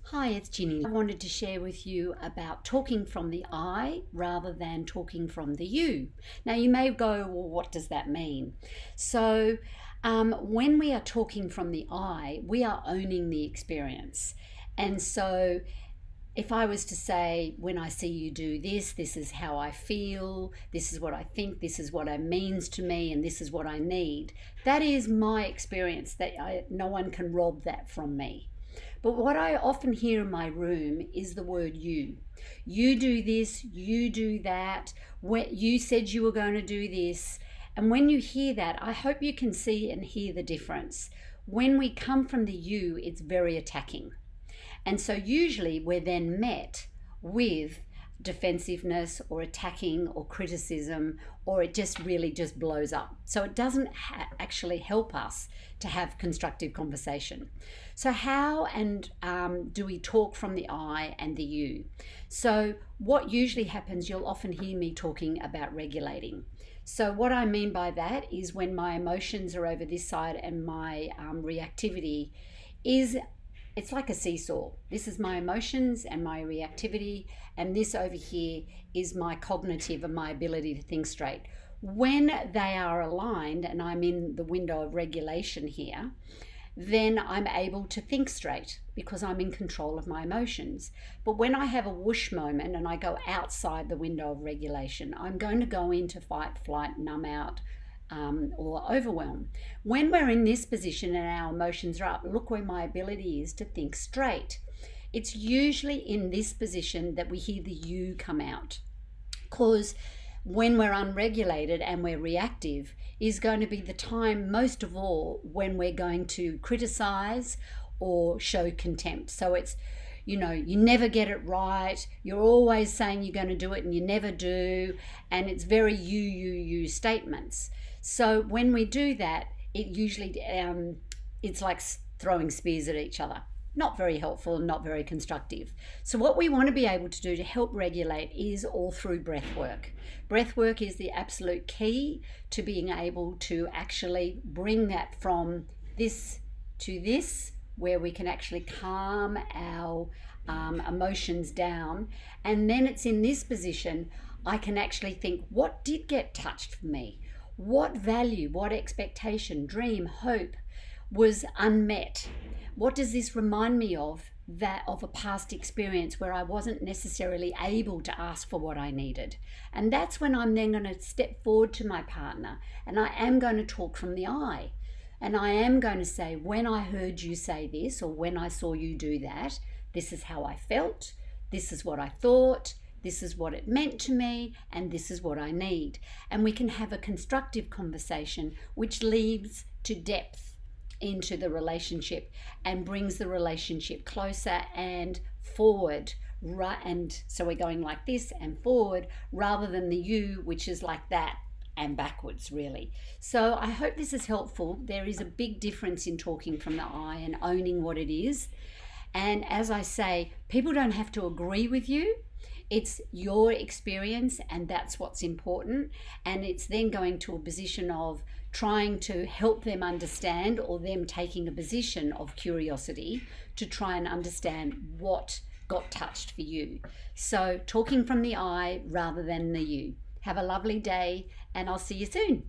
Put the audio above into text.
Hi, it's Ginny. I wanted to share with you about talking from the I rather than talking from the you. Now, you may go, well, what does that mean? So, when we are talking from the I, we are owning the experience. And so, if I was to say, when I see you do this, this is how I feel, this is what I think, this is what it means to me, and this is what I need, that is my experience. No one can rob that from me. But what I often hear in my room is the word you. You do this, you do that, you said you were going to do this. And when you hear that, I hope you can see and hear the difference. When we come from the you, it's very attacking. And so usually we're then met with defensiveness or attacking or criticism, or it just really just blows up. So it doesn't actually help us to have constructive conversation. So how do we talk from the I and the you? So what usually happens, you'll often hear me talking about regulating. So what I mean by that is when my emotions are over this side and my reactivity is, it's like a seesaw. This is my emotions and my reactivity, and this over here is my cognitive and my ability to think straight. When they are aligned and I'm in the window of regulation here, then I'm able to think straight because I'm in control of my emotions. But when I have a whoosh moment and I go outside the window of regulation, I'm going to go into fight, flight, numb out, or overwhelm. When we're in this position and our emotions are up, look where my ability is to think straight. It's usually in this position that we hear the you come out, because when we're unregulated and we're reactive is going to be the time most of all when we're going to criticize or show contempt. So it's, you never get it right. You're always saying you're going to do it and you never do. And it's very you statements. So when we do that, it usually, it's like throwing spears at each other. Not very helpful and not very constructive. So what we want to be able to do to help regulate is all through breath work. Breath work is the absolute key to being able to actually bring that from this to this, where we can actually calm our emotions down. And then it's in this position, I can actually think, what did get touched for me? What value, what expectation, dream, hope was unmet? What does this remind me of a past experience where I wasn't necessarily able to ask for what I needed? And that's when I'm then going to step forward to my partner and I am going to talk from the I. And I am going to say, when I heard you say this, or when I saw you do that, this is how I felt, this is what I thought, this is what it meant to me, and this is what I need. And we can have a constructive conversation which leads to depth into the relationship and brings the relationship closer and forward. Right, and so we're going like this and forward rather than the you, which is like that and backwards, really. So I hope this is helpful. There is a big difference in talking from the I and owning what it is. And as I say, people don't have to agree with you. It's your experience, and that's what's important. And it's then going to a position of trying to help them understand, or them taking a position of curiosity to try and understand what got touched for you. So talking from the I rather than the you. Have a lovely day, and I'll see you soon.